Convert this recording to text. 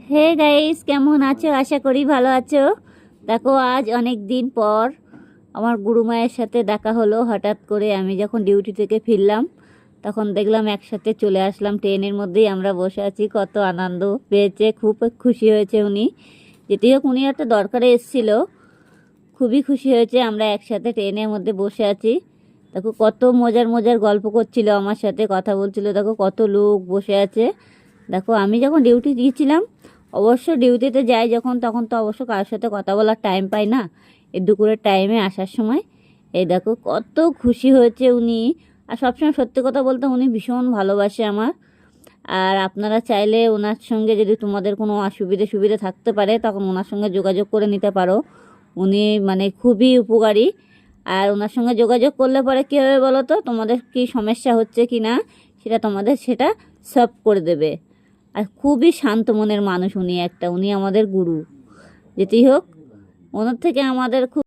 Hey guys, কেমন আছো? আশা করি ভালো আছো। দেখো, আজ অনেক দিন পর আমার গুরুমায়ের সাথে দেখা হলো। হঠাৎ করে আমি যখন ডিউটি থেকে ফিরলাম তখন দেখলাম একসাথে চলে আসলাম। ট্রেনের মধ্যেই আমরা বসে আছি। কত আনন্দ পেয়েছে, খুব খুশি হয়েছে উনি। যেটি হোক, উনি একটা দরকারে এসেছিল, খুবই খুশি হয়েছে। আমরা একসাথে ট্রেনের মধ্যে বসে আছি। দেখো কত মজার মজার গল্প করছিল, আমার সাথে কথা বলছিল। দেখো কত লোক বসে আছে। দেখো, আমি যখন ডিউটি গিয়েছিলাম, অবশ্য ডিউটিতে যাই যখন, তখন তো অবশ্য কারোর সাথে কথা বলার টাইম পাই না। এই দুপুরের টাইমে আসার সময় এই দেখো কত খুশি হয়েছে উনি। আর সবসময় সত্যি কথা বলতে উনি ভীষণ ভালোবাসে আমার। আর আপনারা চাইলে ওনার সঙ্গে যদি তোমাদের কোনো সুবিধে থাকতে পারে, তখন ওনার সঙ্গে যোগাযোগ করে নিতে পারো। উনি মানে খুবই উপকারী। আর ওনার সঙ্গে যোগাযোগ করলে পরে কী হবে বলো তো, তোমাদের কি সমস্যা হচ্ছে কি না সেটা সলভ করে দেবে। আর খুবই শান্ত মনের মানুষ উনি, উনি আমাদের গুরু। যেটি হোক, ওনার থেকে আমাদের খুব